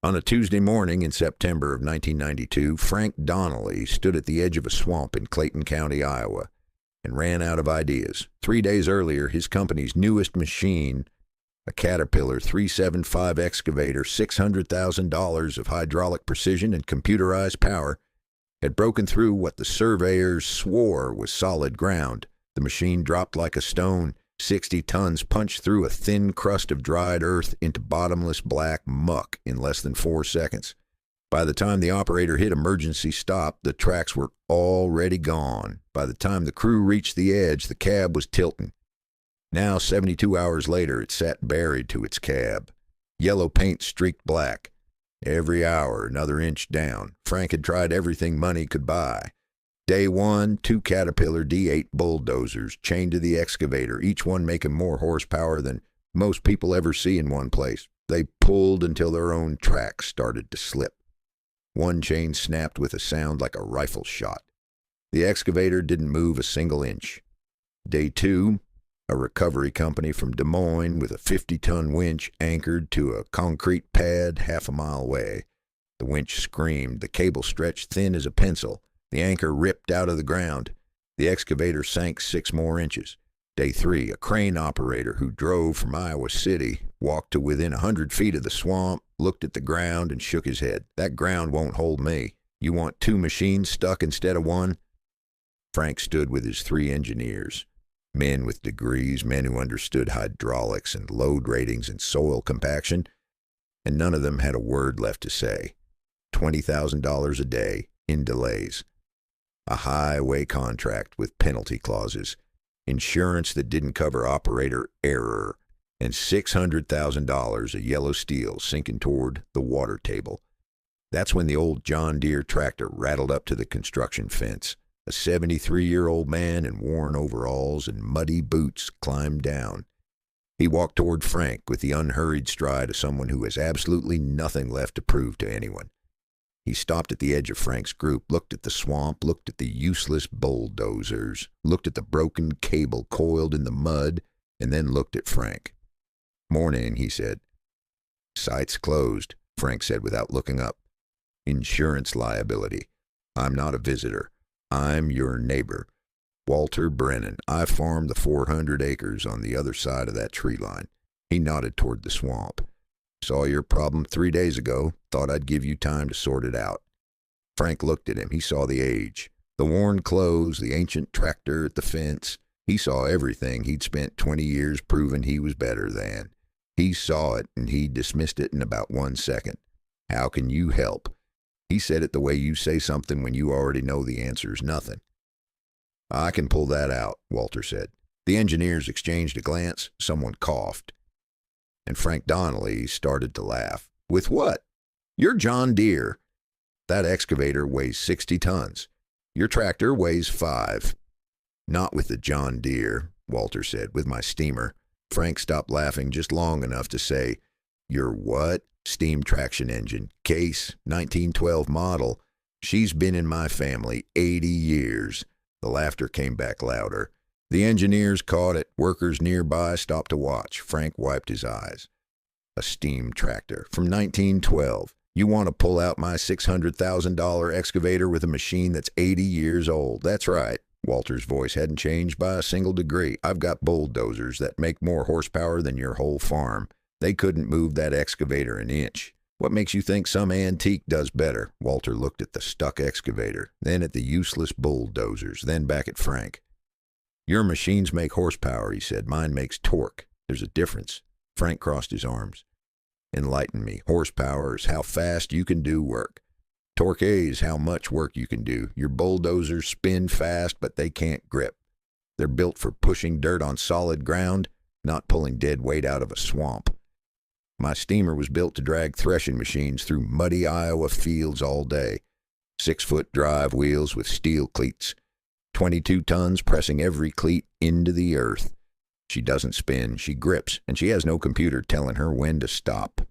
On a Tuesday morning in September of 1992, Frank Donnelly stood at the edge of a swamp in Clayton County, Iowa, and ran out of ideas. 3 days earlier, his company's newest machine, a Caterpillar 375 excavator, $600,000 of hydraulic precision and computerized power, had broken through what the surveyors swore was solid ground. The machine dropped like a stone. 60 tons punched through a thin crust of dried earth into bottomless black muck in less than 4 seconds. By the time the operator hit emergency stop, the tracks were already gone. By the time the crew reached the edge, the cab was tilting. Now, 72 hours later, it sat buried to its cab. Yellow paint streaked black. Every hour, another inch down. Frank had tried everything money could buy. Day one, 2 Caterpillar D8 bulldozers chained to the excavator, each one making more horsepower than most people ever see in one place. They pulled until their own tracks started to slip. One chain snapped with a sound like a rifle shot. The excavator didn't move a single inch. Day two, a recovery company from Des Moines with a 50-ton winch anchored to a concrete pad half a mile away. The winch screamed. The cable stretched thin as a pencil. The anchor ripped out of the ground. The excavator sank 6 more inches. Day 3, a crane operator who drove from Iowa City walked to within 100 feet of the swamp, looked at the ground, and shook his head. That ground won't hold me. You want 2 machines stuck instead of 1? Frank stood with his 3 engineers, men with degrees, men who understood hydraulics and load ratings and soil compaction, and none of them had a word left to say. $20,000 a day in delays. A highway contract with penalty clauses, insurance that didn't cover operator error, and $600,000 of yellow steel sinking toward the water table. That's when the old John Deere tractor rattled up to the construction fence. A 73-year-old man in worn overalls and muddy boots climbed down. He walked toward Frank with the unhurried stride of someone who has absolutely nothing left to prove to anyone. He stopped at the edge of Frank's group, looked at the swamp, looked at the useless bulldozers, looked at the broken cable coiled in the mud, and then looked at Frank. "Morning," he said. "Site's closed," Frank said without looking up. "Insurance liability. I'm not a visitor. I'm your neighbor, Walter Brennan. I farm the 400 acres on the other side of that tree line." He nodded toward the swamp. "Saw your problem 3 days ago. Thought I'd give you time to sort it out." Frank looked at him. He saw the age, the worn clothes, the ancient tractor at the fence. He saw everything he'd spent 20 years proving he was better than. He saw it, and he dismissed it in about 1 second. "How can you help?" He said it the way you say something when you already know the answer's nothing. "I can pull that out," Walter said. The engineers exchanged a glance. Someone coughed, and Frank Donnelly started to laugh. "With what? You're John Deere. That excavator weighs 60 tons. Your tractor weighs 5. "Not with the John Deere," Walter said, "with my steamer." Frank stopped laughing just long enough to say, "Your what?" "Steam traction engine. Case, 1912 model. She's been in my family 80 years. The laughter came back louder. The engineers caught it. Workers nearby stopped to watch. Frank wiped his eyes. "A steam tractor from 1912. You want to pull out my $600,000 excavator with a machine that's 80 years old. That's right." Walter's voice hadn't changed by a single degree. "I've got bulldozers that make more horsepower than your whole farm. They couldn't move that excavator an inch. What makes you think some antique does better?" Walter looked at the stuck excavator, then at the useless bulldozers, then back at Frank. "Your machines make horsepower," he said. "Mine makes torque. There's a difference." Frank crossed his arms. "Enlighten me. Horsepower is how fast you can do work. Torque is how much work you can do. Your bulldozers spin fast, but they can't grip. They're built for pushing dirt on solid ground, not pulling dead weight out of a swamp. My steamer was built to drag threshing machines through muddy Iowa fields all day. 6-foot drive wheels with steel cleats. 22 tons pressing every cleat into the earth. She doesn't spin, she grips, and she has no computer telling her when to stop."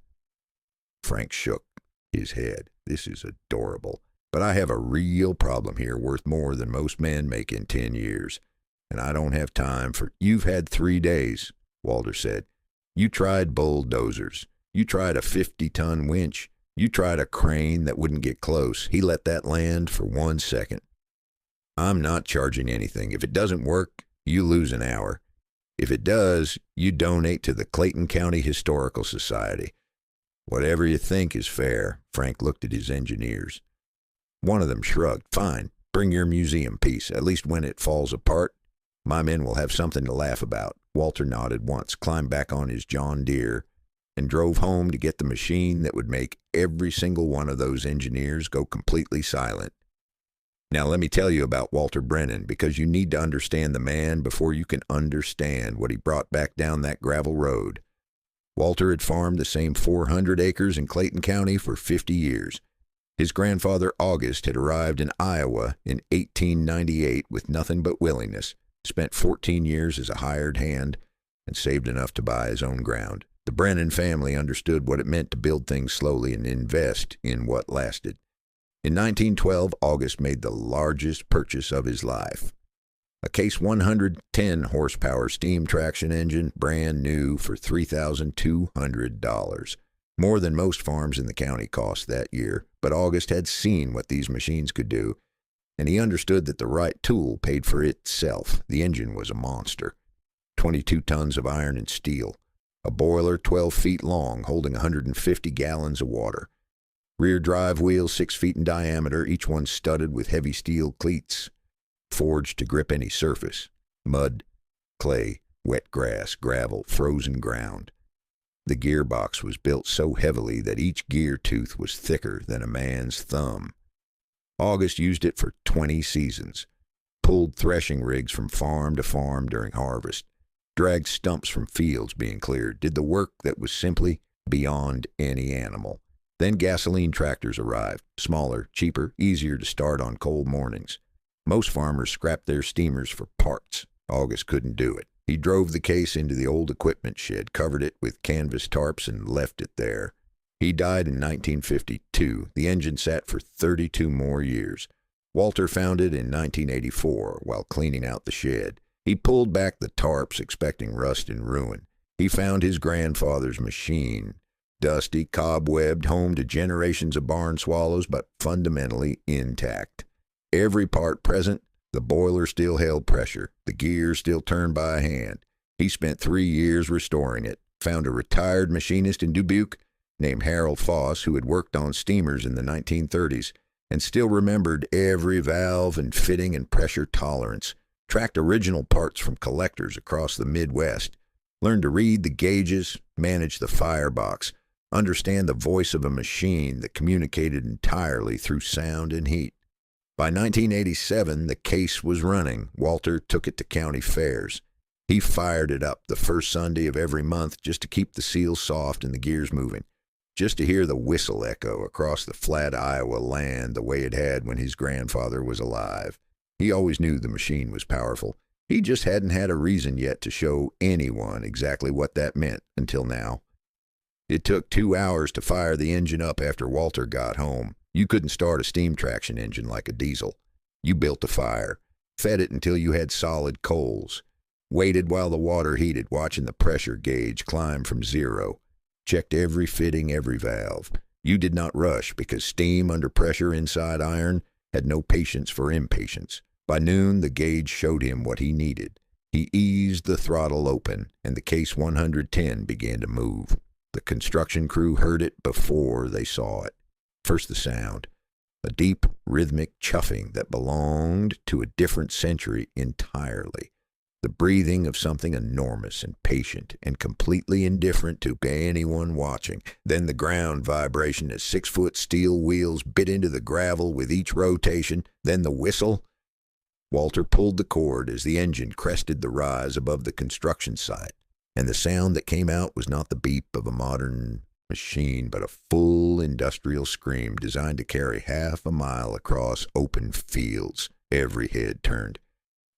Frank shook his head. "This is adorable. But I have a real problem here worth more than most men make in 10 years. And I don't have time for—" "You've had 3 days," Walter said. "You tried bulldozers. You tried a 50-ton winch. You tried a crane that wouldn't get close. He let that land for 1 second. I'm not charging anything. If it doesn't work, you lose an hour. If it does, you donate to the Clayton County Historical Society. Whatever you think is fair. Frank looked at his engineers. One of them shrugged. Fine, bring your museum piece. At least when it falls apart, my men will have something to laugh about. Walter nodded once, climbed back on his John Deere, and drove home to get the machine that would make every single one of those engineers go completely silent. Now let me tell you about Walter Brennan, because you need to understand the man before you can understand what he brought back down that gravel road. Walter had farmed the same 400 acres in Clayton County for 50 years. His grandfather August had arrived in Iowa in 1898 with nothing but willingness, spent 14 years as a hired hand, and saved enough to buy his own ground. The Brennan family understood what it meant to build things slowly and invest in what lasted. In 1912, August made the largest purchase of his life. A Case 110 horsepower steam traction engine, brand new, for $3,200. More than most farms in the county cost that year, but August had seen what these machines could do, and he understood that the right tool paid for itself. The engine was a monster. 22 tons of iron and steel. A boiler 12 feet long, holding 150 gallons of water. Rear drive wheels 6 feet in diameter, each one studded with heavy steel cleats, forged to grip any surface. Mud, clay, wet grass, gravel, frozen ground. The gearbox was built so heavily that each gear tooth was thicker than a man's thumb. August used it for 20 seasons. Pulled threshing rigs from farm to farm during harvest. Dragged stumps from fields being cleared. Did the work that was simply beyond any animal. Then gasoline tractors arrived, smaller, cheaper, easier to start on cold mornings. Most farmers scrapped their steamers for parts. August couldn't do it. He drove the Case into the old equipment shed, covered it with canvas tarps, and left it there. He died in 1952. The engine sat for 32 more years. Walter found it in 1984 while cleaning out the shed. He pulled back the tarps, expecting rust and ruin. He found his grandfather's machine. Dusty, cobwebbed, home to generations of barn swallows, but fundamentally intact. Every part present, the boiler still held pressure, the gears still turned by hand. He spent 3 years restoring it, found a retired machinist in Dubuque named Harold Foss who had worked on steamers in the 1930s and still remembered every valve and fitting and pressure tolerance, tracked original parts from collectors across the Midwest, learned to read the gauges, manage the firebox, understand the voice of a machine that communicated entirely through sound and heat. By 1987, the Case was running. Walter took it to county fairs. He fired it up the first Sunday of every month just to keep the seals soft and the gears moving, just to hear the whistle echo across the flat Iowa land the way it had when his grandfather was alive. He always knew the machine was powerful. He just hadn't had a reason yet to show anyone exactly what that meant until now. It took 2 hours to fire the engine up after Walter got home. You couldn't start a steam traction engine like a diesel. You built a fire, fed it until you had solid coals, waited while the water heated, watching the pressure gauge climb from 0, checked every fitting, every valve. You did not rush because steam under pressure inside iron had no patience for impatience. By noon, the gauge showed him what he needed. He eased the throttle open, and the Case 110 began to move. The construction crew heard it before they saw it. First the sound, a deep, rhythmic chuffing that belonged to a different century entirely. The breathing of something enormous and patient and completely indifferent to anyone watching. Then the ground vibration as 6-foot steel wheels bit into the gravel with each rotation. Then the whistle. Walter pulled the cord as the engine crested the rise above the construction site. And the sound that came out was not the beep of a modern machine, but a full industrial scream designed to carry half a mile across open fields. Every head turned.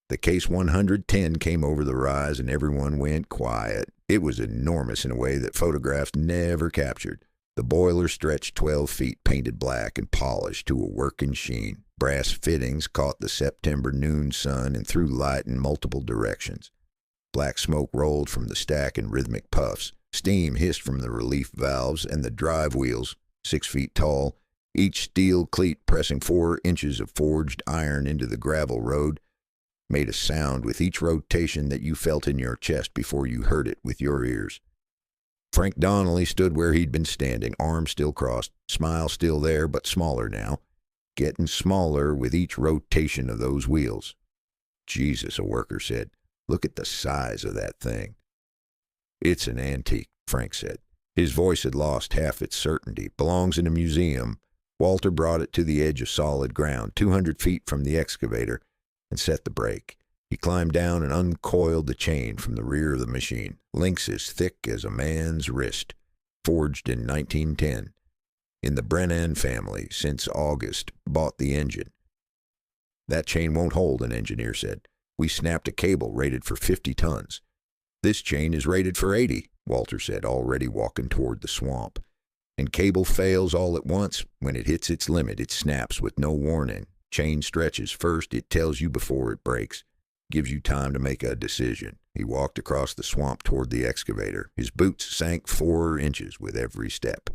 The Case 110 came over the rise and everyone went quiet. It was enormous in a way that photographs never captured. The boiler stretched 12 feet, painted black and polished to a working sheen. Brass fittings caught the September noon sun and threw light in multiple directions. Black smoke rolled from the stack in rhythmic puffs. Steam hissed from the relief valves, and the drive wheels 6 feet tall, each steel cleat pressing 4 inches of forged iron into the gravel road, made a sound with each rotation that you felt in your chest before you heard it with your ears. Frank Donnelly stood where he'd been standing, arms still crossed, smile still there, but smaller now, getting smaller with each rotation of those wheels. Jesus, a worker said. Look at the size of that thing. It's an antique, Frank said. His voice had lost half its certainty. Belongs in a museum. Walter brought it to the edge of solid ground, 200 feet from the excavator, and set the brake. He climbed down and uncoiled the chain from the rear of the machine, links as thick as a man's wrist, forged in 1910. In the Brennan family, since August, bought the engine. That chain won't hold, an engineer said. We snapped a cable rated for 50 tons. This chain is rated for 80, Walter said, already walking toward the swamp. And cable fails all at once. When it hits its limit, it snaps with no warning. Chain stretches first, it tells you before it breaks. Gives you time to make a decision. He walked across the swamp toward the excavator. His boots sank 4 inches with every step.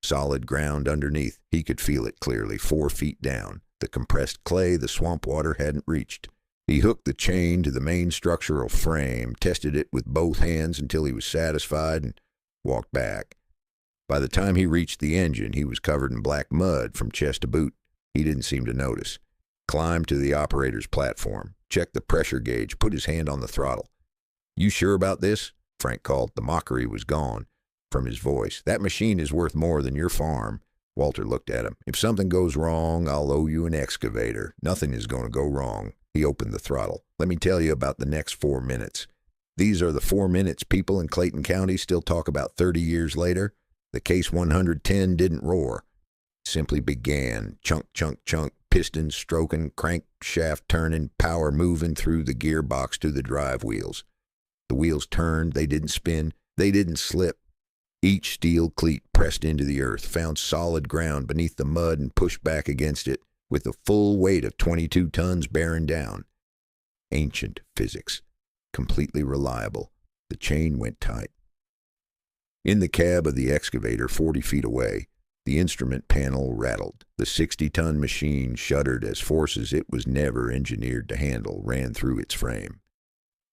Solid ground underneath. He could feel it clearly, 4 feet down. The compressed clay the swamp water hadn't reached. He hooked the chain to the main structural frame, tested it with both hands until he was satisfied, and walked back. By the time he reached the engine, he was covered in black mud from chest to boot. He didn't seem to notice. Climbed to the operator's platform, checked the pressure gauge, put his hand on the throttle. You sure about this? Frank called. The mockery was gone from his voice. That machine is worth more than your farm. Walter looked at him. If something goes wrong, I'll owe you an excavator. Nothing is going to go wrong. He opened the throttle. Let me tell you about the next 4 minutes. These are the 4 minutes people in Clayton County still talk about 30 years later. The case 110 didn't roar. It simply began. Chunk, chunk, chunk. Pistons stroking, crankshaft turning, power moving through the gearbox to the drive wheels. The wheels turned, they didn't spin, they didn't slip. Each steel cleat pressed into the earth, found solid ground beneath the mud and pushed back against it, with the full weight of 22 tons bearing down. Ancient physics, completely reliable. The chain went tight. In the cab of the excavator 40 feet away, the instrument panel rattled. The 60-ton machine shuddered as forces it was never engineered to handle ran through its frame.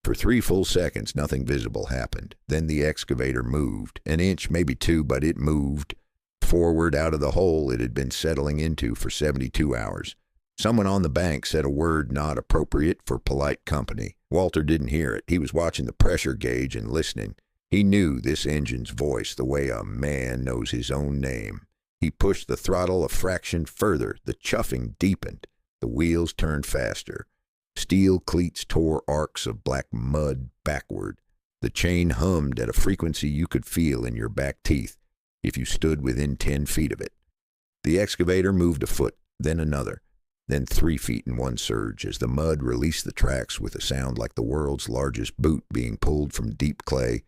For 3 full seconds, nothing visible happened. Then the excavator moved. An inch, maybe 2, but it moved. Forward out of the hole it had been settling into for 72 hours. Someone on the bank said a word not appropriate for polite company. Walter didn't hear it. He was watching the pressure gauge and listening. He knew this engine's voice the way a man knows his own name. He pushed the throttle a fraction further. The chuffing deepened. The wheels turned faster. Steel cleats tore arcs of black mud backward. The chain hummed at a frequency you could feel in your back teeth if you stood within 10 feet of it. The excavator moved a foot, then another, then 3 feet in one surge as the mud released the tracks with a sound like the world's largest boot being pulled from deep clay.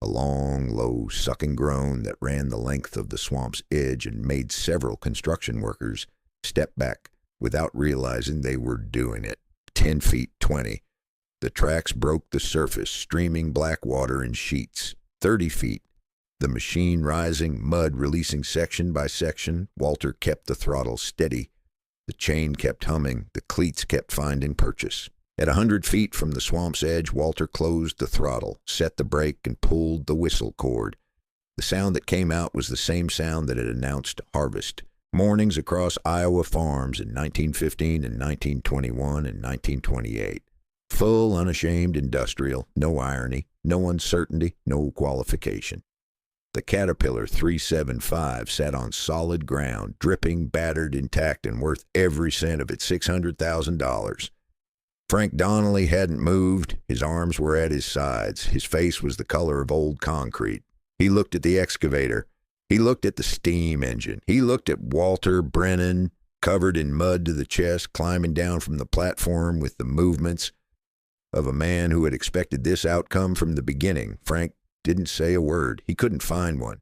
A long, low, sucking groan that ran the length of the swamp's edge and made several construction workers step back without realizing they were doing it. 10 feet, 20. The tracks broke the surface, streaming black water in sheets. 30 feet. The machine rising, mud releasing section by section. Walter kept the throttle steady. The chain kept humming. The cleats kept finding purchase. At 100 feet from the swamp's edge, Walter closed the throttle, set the brake, and pulled the whistle cord. The sound that came out was the same sound that had announced harvest. Mornings across Iowa farms in 1915 and 1921 and 1928. Full, unashamed industrial, no irony, no uncertainty, no qualification. The Caterpillar 375 sat on solid ground, dripping, battered, intact, and worth every cent of its $600,000. Frank Donnelly hadn't moved. His arms were at his sides. His face was the color of old concrete. He looked at the excavator. He looked at the steam engine. He looked at Walter Brennan, covered in mud to the chest, climbing down from the platform with the movements of a man who had expected this outcome from the beginning. Frank didn't say a word. He couldn't find one.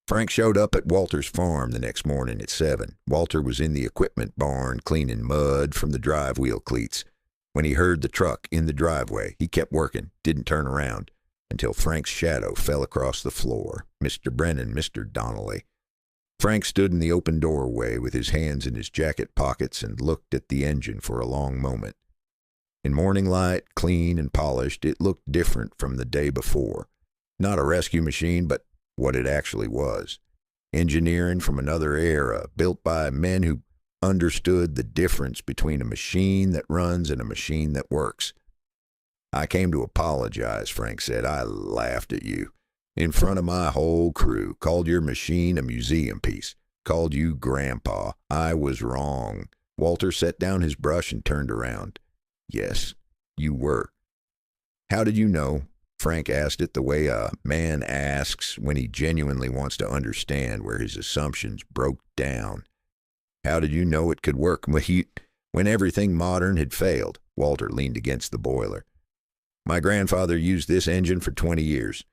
Frank showed up at Walter's farm the next morning at 7. Walter was in the equipment barn cleaning mud from the drive wheel cleats. When he heard the truck in the driveway, he kept working, didn't turn around, until Frank's shadow fell across the floor. Mr. Brennan, Mr. Donnelly. Frank stood in the open doorway with his hands in his jacket pockets and looked at the engine for a long moment. In morning light, clean and polished, it looked different from the day before. Not a rescue machine, but what it actually was. Engineering from another era, built by men who understood the difference between a machine that runs and a machine that works. "I came to apologize," Frank said. "I laughed at you. In front of my whole crew. Called your machine a museum piece. Called you Grandpa. I was wrong." Walter set down his brush and turned around. "Yes, you were." "How did you know?" Frank asked it the way a man asks when he genuinely wants to understand, where his assumptions broke down. "How did you know it could work when everything modern had failed?" Walter leaned against the boiler. "My grandfather used this engine for 20 years.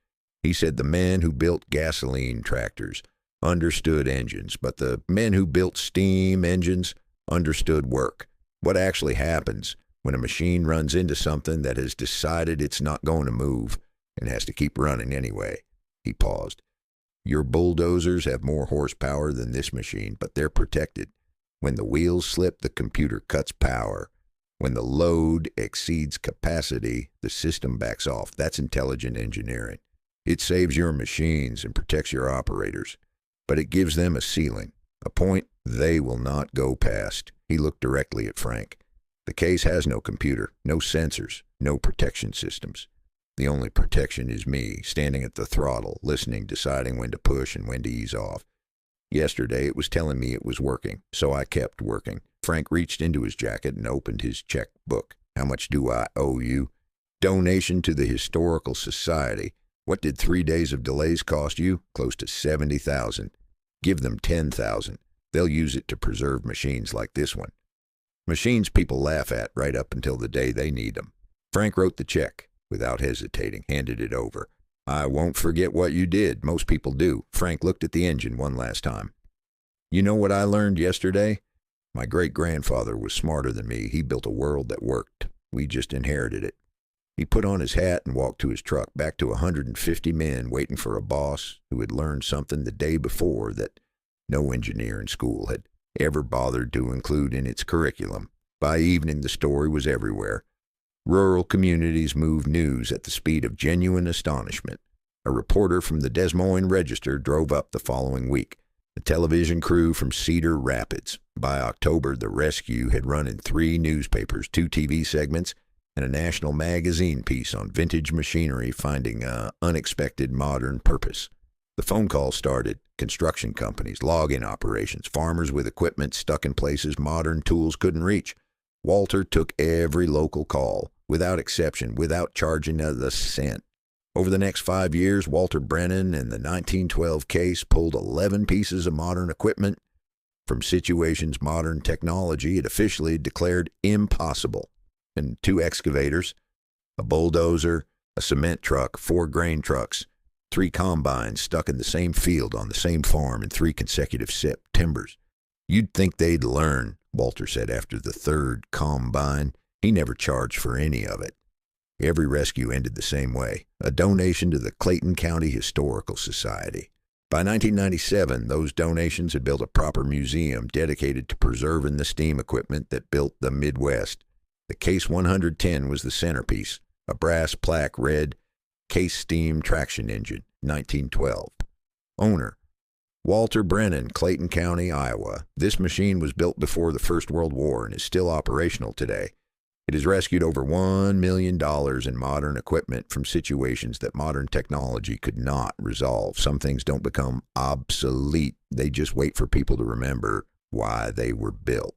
He said the men who built gasoline tractors understood engines, but the men who built steam engines understood work. What actually happens when a machine runs into something that has decided it's not going to move and has to keep running anyway." He paused. "Your bulldozers have more horsepower than this machine, but they're protected. When the wheels slip, the computer cuts power. When the load exceeds capacity, the system backs off. That's intelligent engineering. It saves your machines and protects your operators, but it gives them a ceiling, a point they will not go past." He looked directly at Frank. "The case has no computer, no sensors, no protection systems. The only protection is me, standing at the throttle, listening, deciding when to push and when to ease off. Yesterday it was telling me it was working, so I kept working." Frank reached into his jacket and opened his checkbook. "How much do I owe you?" "Donation to the Historical Society." "What did 3 days of delays cost you?" "Close to 70,000. Give them 10,000. They'll use it to preserve machines like this one. Machines people laugh at right up until the day they need them." Frank wrote the check without hesitating, handed it over. "I won't forget what you did. Most people do." Frank looked at the engine one last time. "You know what I learned yesterday? My great-grandfather was smarter than me. He built a world that worked. We just inherited it." He put on his hat and walked to his truck, back to 150 men waiting for a boss who had learned something the day before that no engineer in school had ever bothered to include in its curriculum. By evening, the story was everywhere. Rural communities moved news at the speed of genuine astonishment. A reporter from the Des Moines Register drove up the following week. A television crew from Cedar Rapids. By October, the rescue had run in 3 newspapers, 2 TV segments, and a national magazine piece on vintage machinery finding an unexpected modern purpose. The phone calls started. Construction companies, logging operations, farmers with equipment stuck in places modern tools couldn't reach. Walter took every local call, without exception, without charging a cent. Over the next 5 years, Walter Brennan and the 1912 case pulled 11 pieces of modern equipment from situations modern technology had officially declared impossible, and 2 excavators, a bulldozer, a cement truck, 4 grain trucks, 3 combines stuck in the same field on the same farm in 3 consecutive Septembers. "You'd think they'd learn," Walter said after the 3rd combine. He never charged for any of it. Every rescue ended the same way, a donation to the Clayton County Historical Society. By 1997, those donations had built a proper museum dedicated to preserving the steam equipment that built the Midwest. The Case 110 was the centerpiece, a brass plaque read, "Case Steam Traction Engine, 1912. Owner, Walter Brennan, Clayton County, Iowa. This machine was built before the First World War and is still operational today. It has rescued over $1 million in modern equipment from situations that modern technology could not resolve. Some things don't become obsolete. They just wait for people to remember why they were built."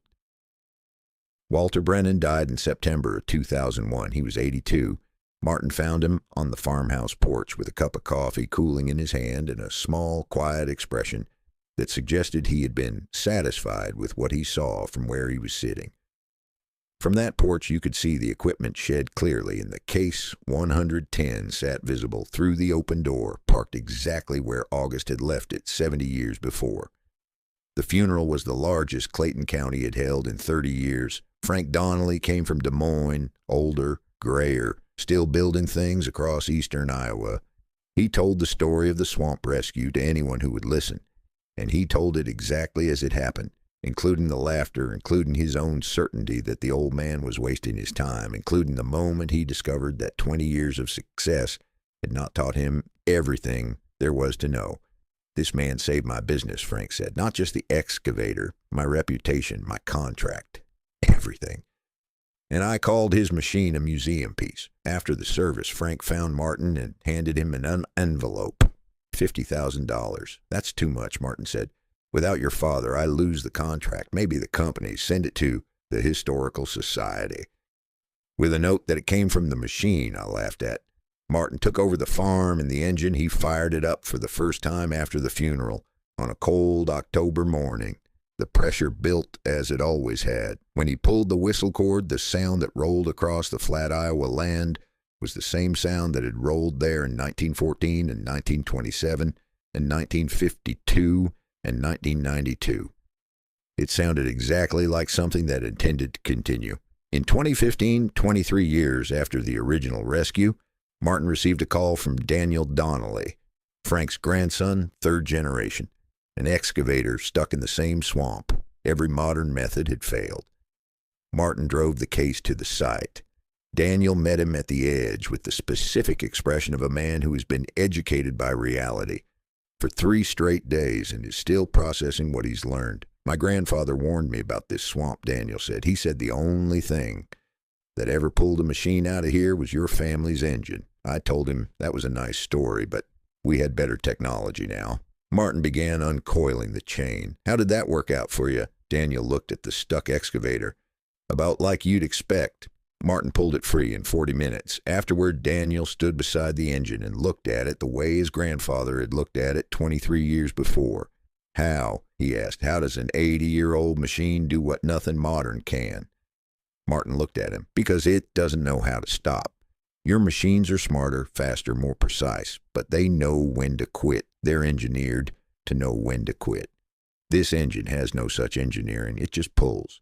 Walter Brennan died in September of 2001. He was 82. Martin found him on the farmhouse porch with a cup of coffee cooling in his hand and a small, quiet expression that suggested he had been satisfied with what he saw from where he was sitting. From that porch you could see the equipment shed clearly, and the Case 110 sat visible through the open door, parked exactly where August had left it 70 years before. The funeral was the largest Clayton County had held in 30 years. Frank Donnelly came from Des Moines, older, grayer, still building things across eastern Iowa. He told the story of the swamp rescue to anyone who would listen. and he told it exactly as it happened, including the laughter, including his own certainty that the old man was wasting his time, including the moment he discovered that 20 years of success had not taught him everything there was to know. This man saved my business, Frank said. Not just the excavator, my reputation, my contract, everything. And I called his machine a museum piece. After the service, Frank found Martin and handed him an envelope. $50,000. That's too much, Martin said. Without your father, I lose the contract, maybe the company. Send it to the Historical Society. With a note that it came from the machine, I laughed at. Martin took over the farm and the engine. He fired it up for the first time after the funeral on a cold October morning. The pressure built as it always had. When he pulled the whistle cord, the sound that rolled across the flat Iowa land was the same sound that had rolled there in 1914 and 1927 and 1952 and 1992. It sounded exactly like something that intended to continue. In 2015, 23 years after the original rescue, Martin received a call from Daniel Donnelly, Frank's grandson, third generation, an excavator stuck in the same swamp. Every modern method had failed. Martin drove the case to the site. Daniel met him at the edge with the specific expression of a man who has been educated by reality for 3 straight days and is still processing what he's learned. My grandfather warned me about this swamp, Daniel said. He said the only thing that ever pulled a machine out of here was your family's engine. I told him that was a nice story, but we had better technology now. Martin began uncoiling the chain. How did that work out for you? Daniel looked at the stuck excavator. About like you'd expect. Martin pulled it free in 40 minutes. Afterward, Daniel stood beside the engine and looked at it the way his grandfather had looked at it 23 years before. How, he asked, how does an 80-year-old machine do what nothing modern can? Martin looked at him. Because it doesn't know how to stop. Your machines are smarter, faster, more precise, but they know when to quit. They're engineered to know when to quit. This engine has no such engineering. It just pulls.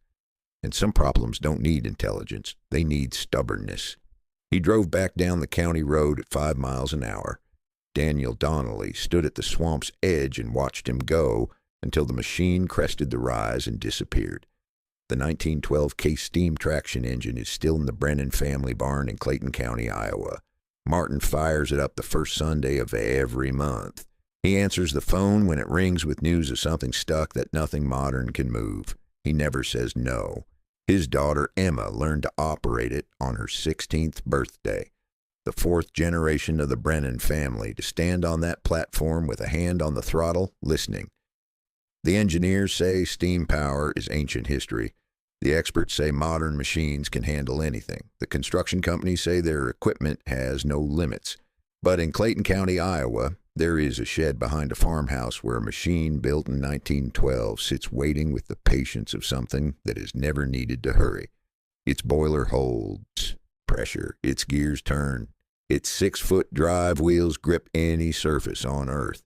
And some problems don't need intelligence. They need stubbornness. He drove back down the county road at 5 miles an hour. Daniel Donnelly stood at the swamp's edge and watched him go until the machine crested the rise and disappeared. The 1912 case steam traction engine is still in the Brennan family barn in Clayton County, Iowa. Martin fires it up the first Sunday of every month. He answers the phone when it rings with news of something stuck that nothing modern can move. He never says no. His daughter Emma learned to operate it on her 16th birthday. The 4th generation of the Brennan family to stand on that platform with a hand on the throttle, listening. The engineers say steam power is ancient history. The experts say modern machines can handle anything. The construction companies say their equipment has no limits. But in Clayton County, Iowa, there is a shed behind a farmhouse where a machine built in 1912 sits waiting with the patience of something that is never needed to hurry. Its boiler holds pressure. Its gears turn. Its 6-foot drive wheels grip any surface on earth.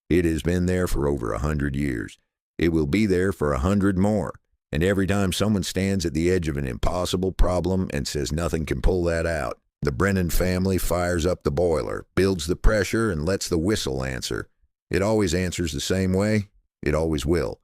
It has been there for over 100 years. It will be there for 100 more. And every time someone stands at the edge of an impossible problem and says nothing can pull that out, the Brennan family fires up the boiler, builds the pressure, and lets the whistle answer. It always answers the same way. It always will.